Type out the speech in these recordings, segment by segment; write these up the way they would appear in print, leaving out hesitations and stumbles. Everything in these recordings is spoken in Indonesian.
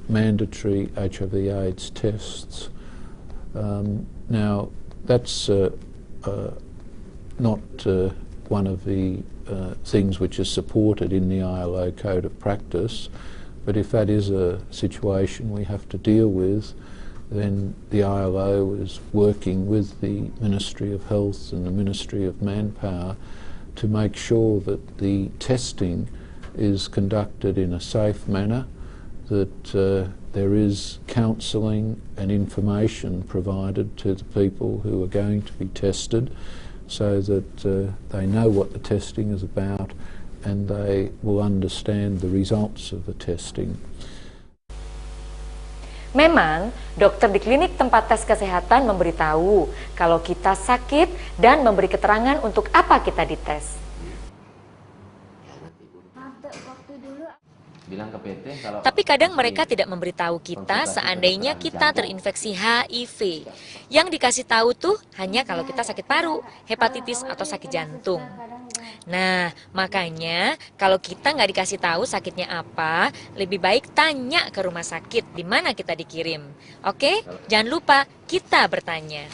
mandatory HIV/AIDS tests. Now, that's not one of the things which is supported in the ILO Code of Practice, but if that is a situation we have to deal with, then the ILO is working with the Ministry of Health and the Ministry of Manpower to make sure that the testing is conducted in a safe manner, that there is counselling and information provided to the people who are going to be tested so that they know what the testing is about and they will understand the results of the testing. Memang, dokter di klinik tempat tes kesehatan memberitahu kalau kita sakit dan memberi keterangan untuk apa kita dites. Tapi kadang mereka tidak memberitahu kita seandainya kita terinfeksi HIV. Yang dikasih tahu tuh hanya kalau kita sakit paru, hepatitis atau sakit jantung. Nah, makanya kalau kita nggak dikasih tahu sakitnya apa, lebih baik tanya ke rumah sakit di mana kita dikirim. Oke? Jangan lupa kita bertanya.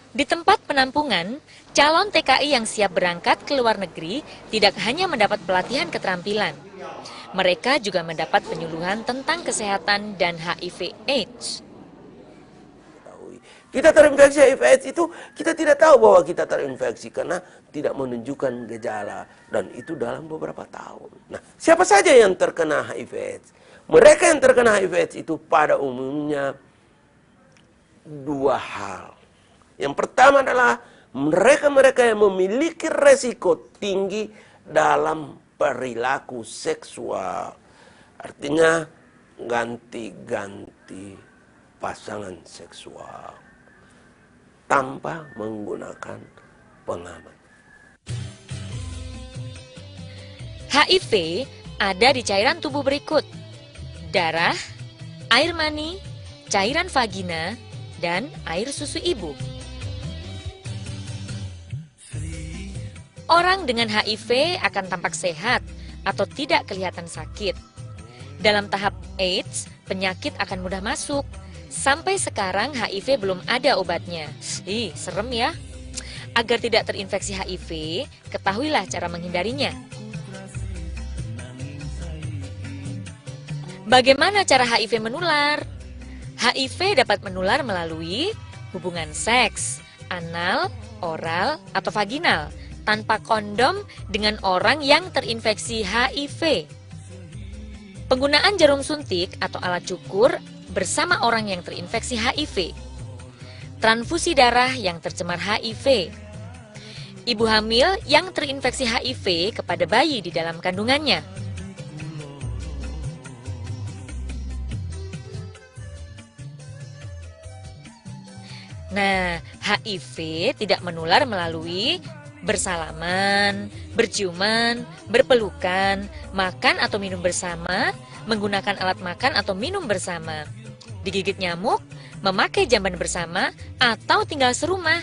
Di tempat penampungan, calon TKI yang siap berangkat ke luar negeri tidak hanya mendapat pelatihan keterampilan. Mereka juga mendapat penyuluhan tentang kesehatan dan HIV/AIDS. Kita terinfeksi HIV/AIDS itu kita tidak tahu bahwa kita terinfeksi karena tidak menunjukkan gejala dan itu dalam beberapa tahun. Nah, siapa saja yang terkena HIV/AIDS? Mereka yang terkena HIV/AIDS itu pada umumnya dua hal. Yang pertama adalah mereka-mereka yang memiliki resiko tinggi dalam perilaku seksual. Artinya ganti-ganti pasangan seksual tanpa menggunakan pengaman. HIV ada di cairan tubuh berikut: darah, air mani, cairan vagina, dan air susu ibu. Orang dengan HIV akan tampak sehat atau tidak kelihatan sakit. Dalam tahap AIDS, penyakit akan mudah masuk. Sampai sekarang HIV belum ada obatnya. Ih, serem ya. Agar tidak terinfeksi HIV, ketahuilah cara menghindarinya. Bagaimana cara HIV menular? HIV dapat menular melalui hubungan seks, anal, oral, atau vaginal, tanpa kondom dengan orang yang terinfeksi HIV. Penggunaan jarum suntik atau alat cukur bersama orang yang terinfeksi HIV. Transfusi darah yang tercemar HIV. Ibu hamil yang terinfeksi HIV kepada bayi di dalam kandungannya. Nah, HIV tidak menular melalui bersalaman, berciuman, berpelukan, makan atau minum bersama, menggunakan alat makan atau minum bersama, digigit nyamuk, memakai jamban bersama, atau tinggal serumah.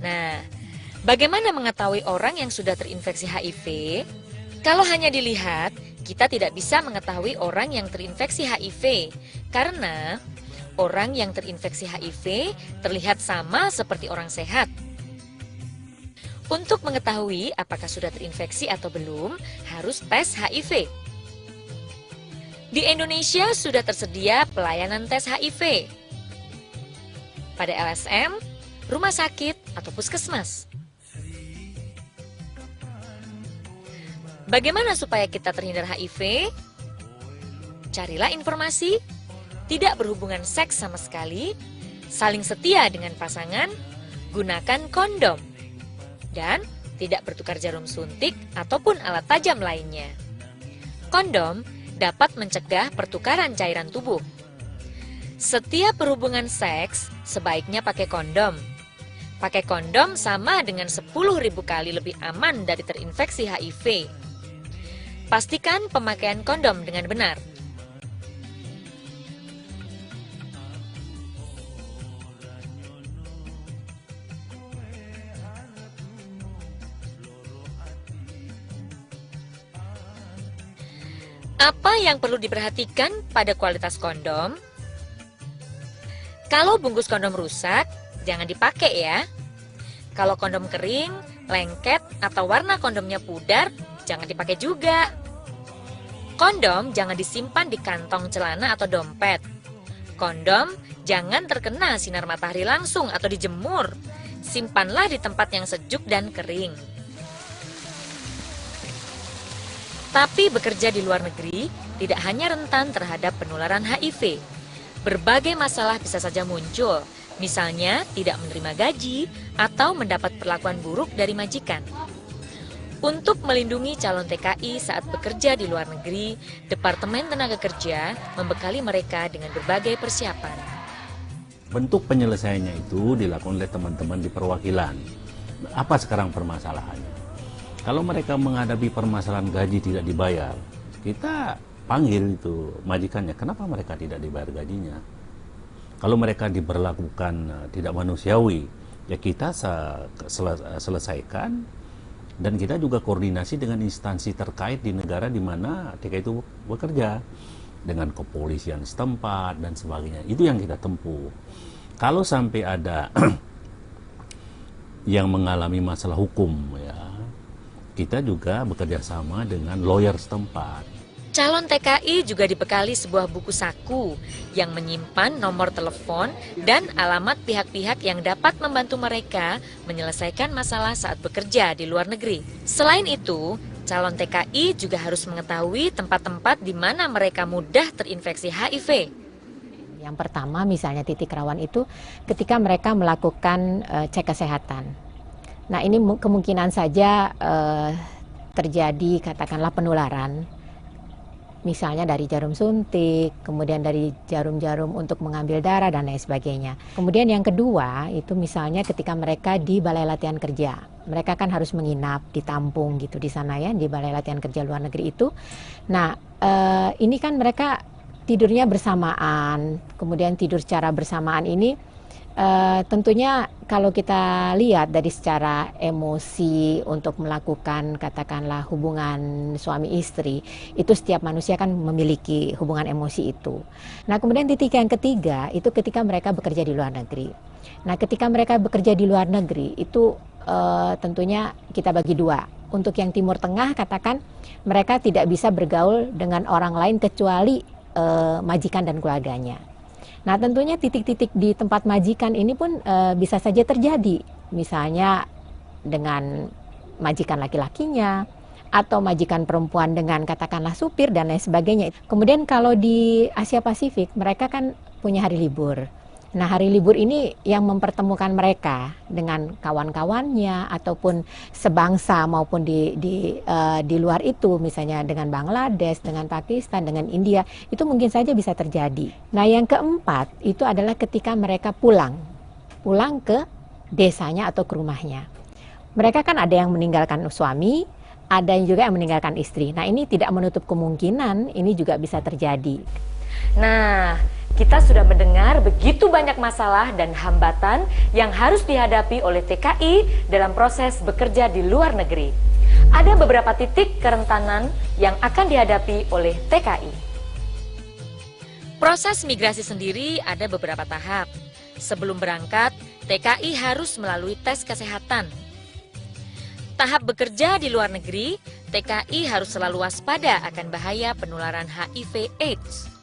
Nah, bagaimana mengetahui orang yang sudah terinfeksi HIV? Kalau hanya dilihat, kita tidak bisa mengetahui orang yang terinfeksi HIV, karena orang yang terinfeksi HIV terlihat sama seperti orang sehat. Untuk mengetahui apakah sudah terinfeksi atau belum, harus tes HIV. Di Indonesia sudah tersedia pelayanan tes HIV pada LSM, rumah sakit, atau puskesmas. Bagaimana supaya kita terhindar HIV? Carilah informasi, tidak berhubungan seks sama sekali, saling setia dengan pasangan, gunakan kondom, dan tidak bertukar jarum suntik ataupun alat tajam lainnya. Kondom dapat mencegah pertukaran cairan tubuh. Setiap berhubungan seks sebaiknya pakai kondom. Pakai kondom sama dengan 10.000 kali lebih aman dari terinfeksi HIV. Pastikan pemakaian kondom dengan benar. Apa yang perlu diperhatikan pada kualitas kondom? Kalau bungkus kondom rusak, jangan dipakai ya. Kalau kondom kering, lengket, atau warna kondomnya pudar, jangan dipakai juga. Kondom jangan disimpan di kantong celana atau dompet. Kondom jangan terkena sinar matahari langsung atau dijemur. Simpanlah di tempat yang sejuk dan kering. Tapi bekerja di luar negeri tidak hanya rentan terhadap penularan HIV. Berbagai masalah bisa saja muncul, misalnya tidak menerima gaji atau mendapat perlakuan buruk dari majikan. Untuk melindungi calon TKI saat bekerja di luar negeri, Departemen Tenaga Kerja membekali mereka dengan berbagai persiapan. Bentuk penyelesaiannya itu dilakukan oleh teman-teman di perwakilan. Apa sekarang permasalahannya? Kalau mereka menghadapi permasalahan gaji tidak dibayar, kita panggil itu majikannya, kenapa mereka tidak dibayar gajinya? Kalau mereka diberlakukan tidak manusiawi, ya kita selesaikan, dan kita juga koordinasi dengan instansi terkait di negara di mana TKI itu bekerja, dengan kepolisian setempat dan sebagainya. Itu yang kita tempuh. Kalau sampai ada yang mengalami masalah hukum, ya, kita juga bekerja sama dengan lawyer setempat. Calon TKI juga dibekali sebuah buku saku yang menyimpan nomor telepon dan alamat pihak-pihak yang dapat membantu mereka menyelesaikan masalah saat bekerja di luar negeri. Selain itu, calon TKI juga harus mengetahui tempat-tempat di mana mereka mudah terinfeksi HIV. Yang pertama, misalnya titik rawan itu ketika mereka melakukan cek kesehatan. Nah, ini kemungkinan saja terjadi katakanlah penularan, misalnya dari jarum suntik, kemudian dari jarum-jarum untuk mengambil darah dan lain sebagainya. Kemudian yang kedua itu misalnya ketika mereka di balai latihan kerja, mereka kan harus menginap, ditampung gitu di sana ya, di balai latihan kerja luar negeri itu. Nah, ini kan mereka tidurnya bersamaan, kemudian tidur secara bersamaan ini tentunya kalau kita lihat dari secara emosi untuk melakukan katakanlah hubungan suami istri, itu setiap manusia kan memiliki hubungan emosi itu. Nah, kemudian titik yang ketiga itu ketika mereka bekerja di luar negeri. Nah, ketika mereka bekerja di luar negeri itu tentunya kita bagi dua. Untuk yang Timur Tengah katakan mereka tidak bisa bergaul dengan orang lain kecuali majikan dan keluarganya. Nah, tentunya titik-titik di tempat majikan ini pun bisa saja terjadi, misalnya dengan majikan laki-lakinya atau majikan perempuan dengan katakanlah supir dan lain sebagainya. Kemudian kalau di Asia Pasifik mereka kan punya hari libur. Nah, hari libur ini yang mempertemukan mereka dengan kawan-kawannya ataupun sebangsa maupun di luar itu, misalnya dengan Bangladesh, dengan Pakistan, dengan India, itu mungkin saja bisa terjadi. Nah, yang keempat itu adalah ketika mereka pulang ke desanya atau ke rumahnya. Mereka kan ada yang meninggalkan suami, ada juga yang meninggalkan istri. Nah, ini tidak menutup kemungkinan ini juga bisa terjadi. Nah, kita sudah mendengar begitu banyak masalah dan hambatan yang harus dihadapi oleh TKI dalam proses bekerja di luar negeri. Ada beberapa titik kerentanan yang akan dihadapi oleh TKI. Proses migrasi sendiri ada beberapa tahap. Sebelum berangkat, TKI harus melalui tes kesehatan. Tahap bekerja di luar negeri, TKI harus selalu waspada akan bahaya penularan HIV/AIDS.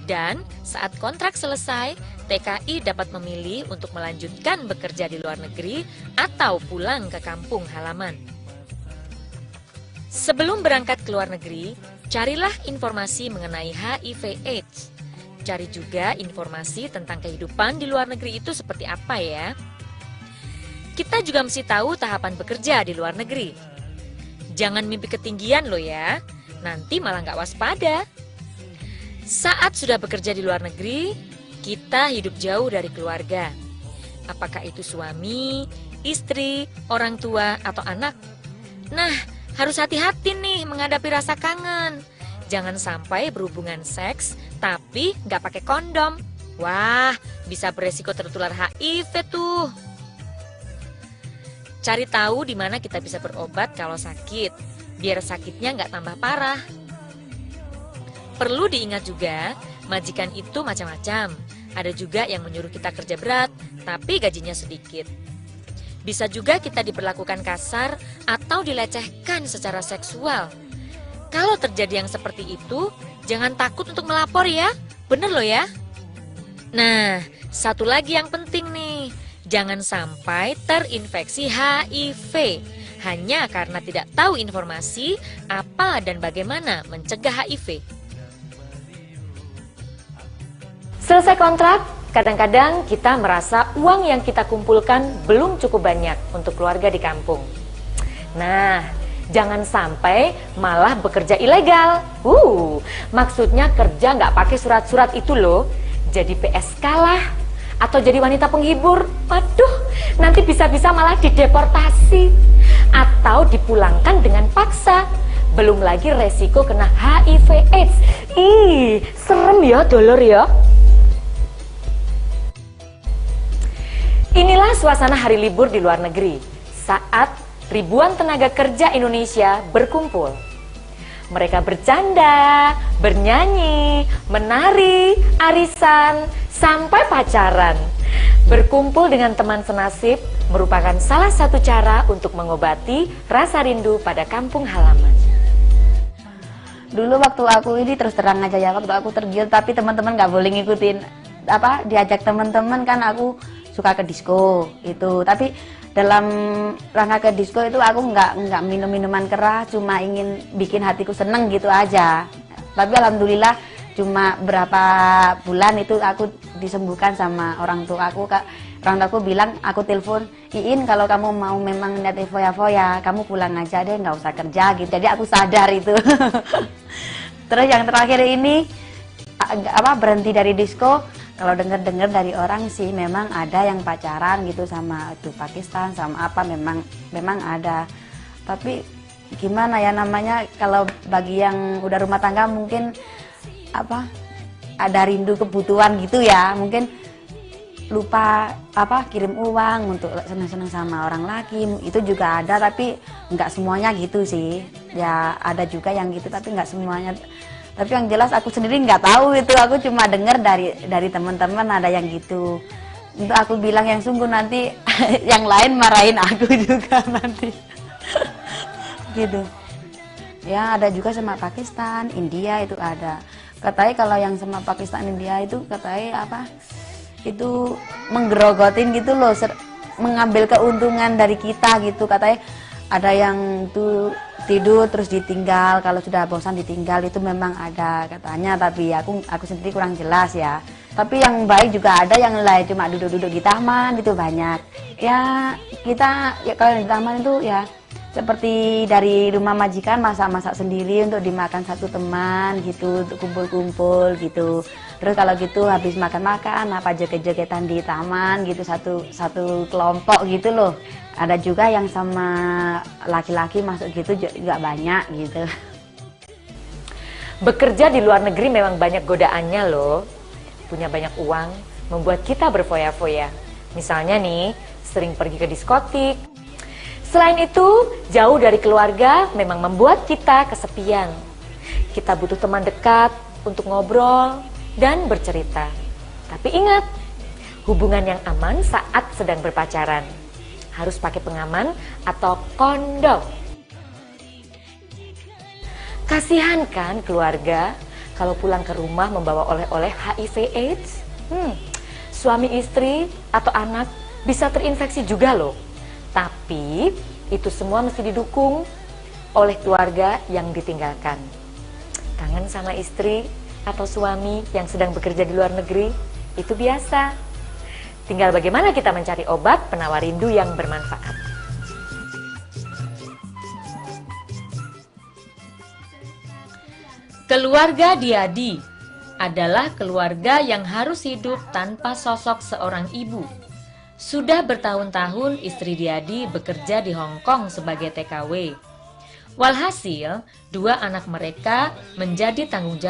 Dan saat kontrak selesai, TKI dapat memilih untuk melanjutkan bekerja di luar negeri atau pulang ke kampung halaman. Sebelum berangkat ke luar negeri, carilah informasi mengenai HIV/AIDS. Cari juga informasi tentang kehidupan di luar negeri itu seperti apa ya. Kita juga mesti tahu tahapan bekerja di luar negeri. Jangan mimpi ketinggian loh ya, nanti malah nggak waspada. Saat sudah bekerja di luar negeri, kita hidup jauh dari keluarga. Apakah itu suami, istri, orang tua, atau anak? Nah, Harus hati-hati nih menghadapi rasa kangen. Jangan sampai berhubungan seks tapi nggak pakai kondom. Wah, bisa beresiko tertular HIV tuh. Cari tahu di mana kita bisa berobat kalau sakit, biar sakitnya nggak tambah parah. Perlu diingat juga, majikan itu macam-macam. Ada juga yang menyuruh kita kerja berat, tapi gajinya sedikit. Bisa juga kita diperlakukan kasar atau dilecehkan secara seksual. Kalau terjadi yang seperti itu, jangan takut untuk melapor ya. Bener loh ya. Nah, satu lagi yang penting nih. Jangan sampai terinfeksi HIV hanya karena tidak tahu informasi apa dan bagaimana mencegah HIV. Selesai kontrak, kadang-kadang kita merasa uang yang kita kumpulkan belum cukup banyak untuk keluarga di kampung. Nah, jangan sampai malah bekerja ilegal. Maksudnya kerja nggak pakai surat-surat itu loh. Jadi PSK lah, atau jadi wanita penghibur. Waduh, nanti bisa-bisa malah dideportasi atau dipulangkan dengan paksa. Belum lagi resiko kena HIV/AIDS. Ih, serem ya dolor ya. Inilah suasana hari libur di luar negeri saat ribuan tenaga kerja Indonesia berkumpul. Mereka bercanda, bernyanyi, menari, arisan, sampai pacaran. Berkumpul dengan teman senasib merupakan salah satu cara untuk mengobati rasa rindu pada kampung halaman. Dulu waktu aku ini terus terang aja ya, waktu aku tergiur tapi teman-teman nggak boleh ngikutin diajak teman-teman kan aku suka ke disco itu, tapi dalam rangka ke disco itu aku nggak minum minuman keras, cuma ingin bikin hatiku seneng gitu aja. Tapi alhamdulillah cuma berapa bulan itu aku disembuhkan sama orang tua aku. Orang tua aku bilang, aku telepon, Iin kalau kamu mau memang niat foya-foya, kamu pulang aja deh, nggak usah kerja gitu. Jadi aku sadar itu. Terus yang terakhir ini berhenti dari disco. Kalau dengar-dengar dari orang sih memang ada yang pacaran gitu sama itu Pakistan sama apa, memang ada. Tapi gimana ya namanya, kalau bagi yang udah rumah tangga mungkin ada rindu kebutuhan gitu ya, mungkin lupa kirim uang untuk senang-senang sama orang lagi, itu juga ada, tapi nggak semuanya gitu sih ya, ada juga yang gitu tapi nggak semuanya. Tapi yang jelas aku sendiri nggak tahu itu, aku cuma dengar dari teman-teman ada yang gitu. Untuk aku bilang yang sungguh nanti yang lain marahin aku juga nanti. Gitu. Ya ada juga sama Pakistan, India itu ada. Katanya kalau yang sama Pakistan, India itu katanya itu menggerogotin gitu loh, mengambil keuntungan dari kita gitu. Katanya ada yang tuh tidur terus ditinggal, kalau sudah bosan ditinggal, itu memang ada katanya, tapi aku sendiri kurang jelas ya. Tapi yang baik juga ada, yang lain cuma duduk-duduk di taman itu banyak. Ya kita ya kalau di taman itu ya seperti dari rumah majikan, masak-masak sendiri untuk dimakan satu teman gitu, untuk kumpul-kumpul gitu. Terus kalau gitu habis makan-makan joget-jogetan di taman gitu, satu kelompok gitu loh. Ada juga yang sama laki-laki masuk gitu juga banyak gitu. Bekerja di luar negeri memang banyak godaannya loh. Punya banyak uang membuat kita berfoya-foya. Misalnya nih, sering pergi ke diskotik. Selain itu, jauh dari keluarga memang membuat kita kesepian. Kita butuh teman dekat untuk ngobrol dan bercerita. Tapi ingat, hubungan yang aman saat sedang berpacaran harus pakai pengaman atau kondom. Kasihan kan keluarga kalau pulang ke rumah membawa oleh-oleh HIV/AIDS? Suami istri atau anak bisa terinfeksi juga loh. Tapi itu semua mesti didukung oleh keluarga yang ditinggalkan. Kangen sama istri atau suami yang sedang bekerja di luar negeri, itu biasa. Tinggal bagaimana kita mencari obat penawar rindu yang bermanfaat. Keluarga Diadi adalah keluarga yang harus hidup tanpa sosok seorang ibu. Sudah bertahun-tahun istri Diadi bekerja di Hong Kong sebagai TKW. Walhasil, dua anak mereka menjadi tanggung jawab